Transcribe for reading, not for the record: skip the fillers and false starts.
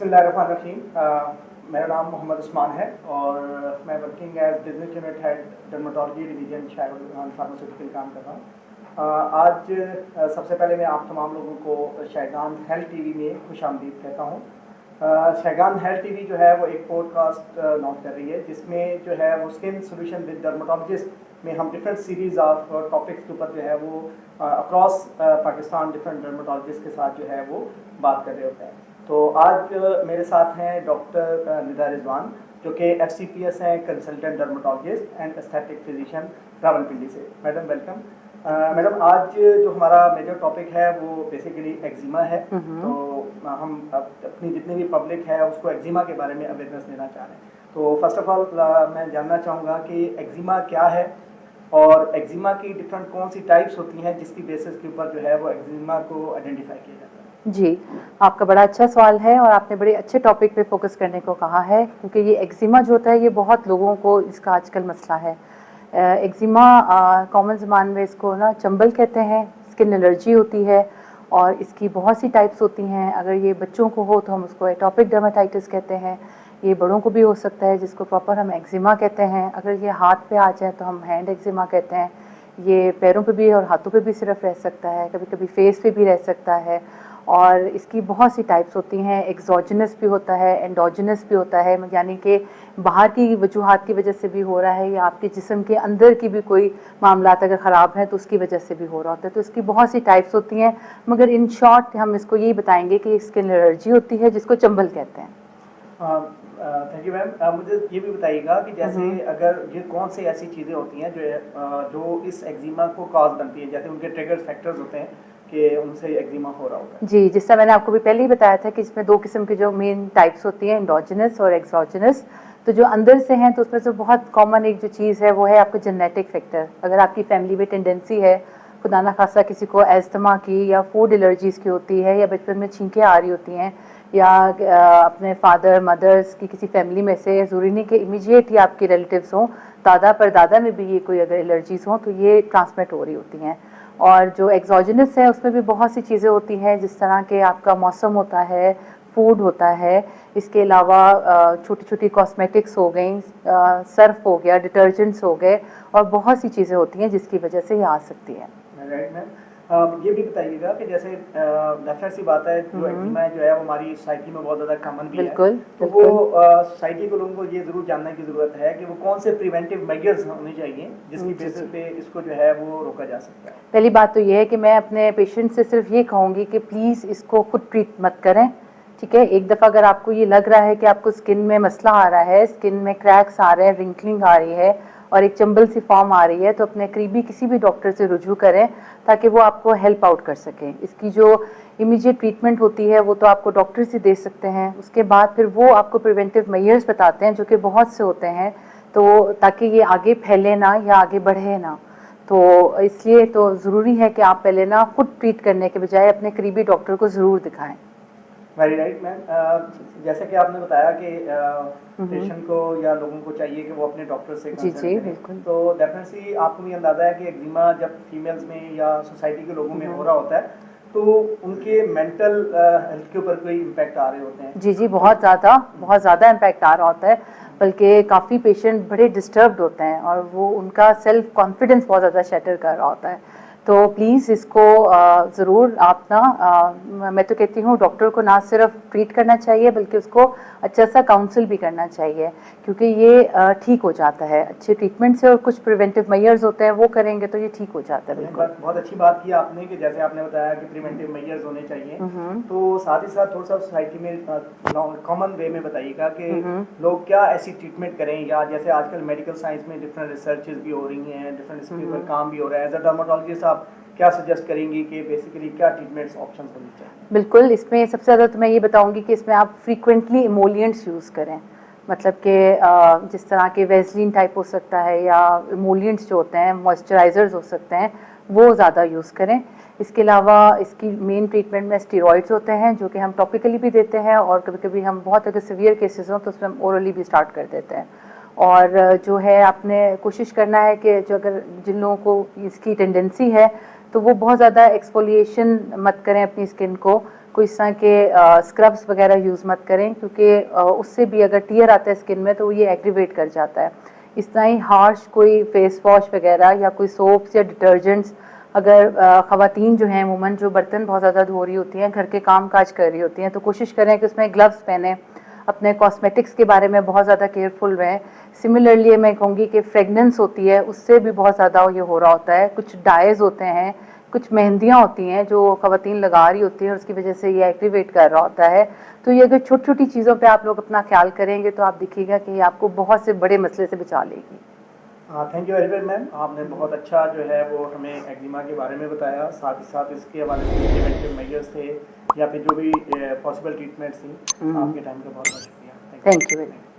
बिस्मिल्लाहिर्रहमानिर्रहीम। मेरा नाम मोहम्मद उस्मान है और मैं working as business unit head dermatology division शायद फार्मास्यूटिकल काम कर रहा हूँ। आज सबसे पहले मैं आप तमाम लोगों को शायगान हेल्थ टीवी में खुशामदीद कहता हूँ। शायगान हेल्थ टीवी जो है वो एक पॉडकास्ट लॉन्च कर रही है जिसमें जो है वो स्किन सोल्यूशन विद डर्मेटोलॉजिस्ट में हम डिफरेंट सीरीज़ ऑफ टॉपिक्स के ऊपर जो है वो अक्रॉस पाकिस्तान डिफरेंट डर्मेटोलॉजिस्ट के साथ जो है वो बात कर रहे होते हैं। तो आज मेरे साथ हैं डॉक्टर निदा रिजवान जो कि FCPS हैं, consultant dermatologist and aesthetic physician Rawalpindi से। Madam welcome. मैडम आज जो हमारा मेजर टॉपिक है वो बेसिकली एक्जिमा है। तो हम अपनी जितनी भी पब्लिक है उसको एक्जिमा के बारे में अवेयरनेस देना चाह रहे हैं। तो फर्स्ट ऑफ ऑल मैं जानना चाहूँगा कि एक्जिमा क्या है और एक्जिमा की डिफरेंट कौन सी टाइप्स होती हैं जिसकी बेसिस के ऊपर जो है वो एक्जिमा को आइडेंटिफाई किया जाता है। जी, आपका बड़ा अच्छा सवाल है और आपने बड़े अच्छे टॉपिक पे फोकस करने को कहा है, क्योंकि ये एक्जिमा जो होता है ये बहुत लोगों को इसका आजकल मसला है। एक्जिमा कॉमन ज़बान में इसको ना चंबल कहते हैं, स्किन एलर्जी होती है और इसकी बहुत सी टाइप्स होती हैं। अगर ये बच्चों को हो तो हम उसको एटोपिक डर्मेटाइटिस कहते हैं, ये बड़ों को भी हो सकता है जिसको प्रॉपर हम एक्जिमा कहते हैं। अगर ये हाथ पे आ जाए तो हम हैंड एक्जिमा कहते हैं। ये पैरों पे भी और हाथों पे भी सिर्फ रह सकता है, कभी कभी फेस पे भी रह सकता है और इसकी बहुत सी टाइप्स होती हैं। एक्सोजिनस भी होता है, एंडोजिनस भी होता है, यानी कि बाहर की वजूहात की वजह से भी हो रहा है या आपके जिस्म के अंदर की भी कोई मामलात अगर ख़राब है तो उसकी वजह से भी हो रहा होता है। तो इसकी बहुत सी टाइप्स होती हैं, मगर इन शॉर्ट हम इसको यही बताएंगे कि स्किन एलर्जी होती है जिसको चंबल कहते हैं। Thank you ma'am. मुझे ये भी बताइएगा कि जैसे अगर ये कौन सी ऐसी चीज़ें होती हैं जो इस एक्जिमा को कॉज बनती है, जैसे उनके ट्रिगर फैक्टर्स होते हैं कि उनसे एक्जिमा हो रहा होता है। जी, जिससे मैंने आपको भी पहले ही बताया था कि इसमें दो किस्म की जो मेन टाइप्स होती हैं, एंडोजिनस और एक्सोजिनस। तो जो अंदर से हैं तो उसमें से बहुत कॉमन एक जो चीज़ है वो है आपका जेनेटिक फैक्टर। अगर आपकी फैमिली में टेंडेंसी है, खुदा ना खासा किसी को एस्थमा की या फूड एलर्जीज़ की होती है या बचपन में छींकें आ रही होती हैं या अपने फादर मदर्स की किसी फैमिली में से, ज़रूरी नहीं कि इमीडिएट ही आपके रिलेटिव्स हों, दादा परदादा में भी ये कोई अगर एलर्जीज़ हों तो ये ट्रांसमिट हो रही होती हैं। और जो एक्सोजिनस है उसमें भी बहुत सी चीज़ें होती हैं, जिस तरह के आपका मौसम होता है, फूड होता है, इसके अलावा छोटी छोटी कॉस्मेटिक्स हो गई, सर्फ हो गया, डिटर्जेंट्स हो गए और बहुत सी चीज़ें होती हैं जिसकी वजह से ये आ सकती है। Right ma'am. ये भी बताइएगा कि जैसे डेफिनेट सी बात है जो एक्जिमा जो है वो हमारी सोसाइटी में बहुत ज़्यादा कॉमन भी बिल्कुल, है। तो वो सोसाइटी के लोगों को ये ज़रूर जानने की ज़रूरत है कि वो कौन से प्रिवेंटिव मेजर्स होने चाहिए जिसकी बेसिस पे इसको जो है वो रोका जा सकता है। पहली बात तो ये है कि मैं अपने पेशेंट से सिर्फ ये कहूँगी कि प्लीज़ इसको खुद ट्रीट मत करें, ठीक है। एक दफ़ा अगर आपको ये लग रहा है कि आपको स्किन में मसला आ रहा है, स्किन में क्रैक्स आ रहे हैं, रिंकलिंग आ रही है और एक चंबल सी फॉर्म आ रही है, तो अपने करीबी किसी भी डॉक्टर से रुजू करें ताकि वो आपको हेल्प आउट कर सकें। इसकी जो इमीडिएट ट्रीटमेंट होती है वो तो आपको डॉक्टर से दे सकते हैं, उसके बाद फिर वो आपको प्रिवेंटिव मेजर्स बताते हैं जो कि बहुत से होते हैं, तो ताकि ये आगे फैले ना या आगे बढ़े ना। तो इसलिए तो ज़रूरी है कि आप पहले ना खुद ट्रीट करने के बजाय अपने करीबी डॉक्टर को ज़रूर दिखाएं। Very right ma'am. जैसे कि आपने बताया कि पेशेंट को या लोगों को चाहिए कि वो अपने डॉक्टर से कंसल्ट करें। बिल्कुल। तो डेफिनेटली आपको भी अंदाज़ा है कि एक्जिमा जब फीमेल्स में या सोसाइटी के लोगों में हो रहा होता है तो उनके मेंटल हेल्थ के ऊपर कोई इम्पैक्ट आ रहे होते हैं। जी, बहुत ज़्यादा इम्पैक्ट आ रहा होता है, बल्कि काफ़ी पेशेंट बड़े डिस्टर्ब्ड होते हैं और वो उनका सेल्फ कॉन्फिडेंस बहुत ज़्यादा शैटर कर रहा होता है। तो प्लीज़ इसको ज़रूर आप ना, मैं तो कहती हूँ डॉक्टर को ना सिर्फ ट्रीट करना चाहिए बल्कि उसको अच्छा सा काउंसिल भी करना चाहिए, क्योंकि ये ठीक हो जाता है अच्छे ट्रीटमेंट से और कुछ प्रिवेंटिव मेजर्स होते हैं वो करेंगे तो ये ठीक हो जाता है। बिल्कुल, बहुत अच्छी बात की आपने कि जैसे आपने बताया कि प्रिवेंटिव मेजर्स होने चाहिए। तो साथ ही साथ थोड़ा सा सोसाइटी में कॉमन वे में बताइएगा कि लोग क्या ऐसी ट्रीटमेंट करें, या जैसे आजकल मेडिकल साइंस में डिफरेंट रिसर्चेज भी हो रही हैं, डिफरेंट इसके ऊपर काम भी हो रहा है। एज अ डर्मेटोलॉजिस्ट आप क्या सजेस्ट करेंगी कि बेसिकली क्या ट्रीटमेंट्स ऑप्शंस होने चाहिए? बिल्कुल, इसमें सबसे ज़्यादा तो मैं ये बताऊंगी कि इसमें आप फ्रीक्वेंटली इमोलिएंट्स यूज़ करें, मतलब कि जिस तरह के वेस्लिन टाइप हो सकता है या इमोलिएंट्स जो होते हैं, मॉइस्चराइजर्स हो सकते हैं, वो ज़्यादा यूज़ करें। इसके अलावा इसकी मेन ट्रीटमेंट में स्टेरॉइड्स होते हैं जो कि हम टॉपिकली भी देते हैं और कभी कभी हम बहुत अगर सीवियर केसेस हों तो उसमें हम ओरली भी स्टार्ट कर देते हैं। और जो है आपने कोशिश करना है कि जो अगर जिन लोगों को इसकी टेंडेंसी है तो वो बहुत ज़्यादा एक्सफोलिएशन मत करें अपनी स्किन को, कोई इस तरह के स्क्रब्स वगैरह यूज़ मत करें, क्योंकि उससे भी अगर टीयर आता है स्किन में तो ये एग्रीवेट कर जाता है। इस तरह ही हार्श कोई फेस वॉश वगैरह या कोई सोप्स या डिटर्जेंट्स, अगर ख़वातीन जो हैं अमूमन जो बर्तन बहुत ज़्यादा धो रही होती हैं, घर के काम काज कर रही होती हैं, तो कोशिश करें कि उसमें ग्लव्स पहने, अपने कॉस्मेटिक्स के बारे में बहुत ज़्यादा केयरफुल रहें। सिमिलरली मैं कहूँगी कि फ्रेगनेंस होती है, उससे भी बहुत ज़्यादा ये हो रहा होता है। कुछ डाइज़ होते हैं, कुछ मेहंदियाँ होती हैं जो ख़वातीन लगा रही होती हैं और उसकी वजह से ये एक्टिवेट कर रहा होता है। तो ये अगर छोटी छोटी चीज़ों पे आप लोग अपना ख्याल करेंगे तो आप देखिएगा कि ये आपको बहुत से बड़े मसले से बचा लेगी। Thank you very much ma'am, आपने बहुत अच्छा जो है वो हमें एक्जिमा के बारे में बताया, साथ ही साथ इसके हवाले से प्रिवेंटिव मेजर्स थे या फिर जो भी पॉसिबल ट्रीटमेंट्स थी। आपके टाइम का बहुत बहुत शुक्रिया। Thank you very much.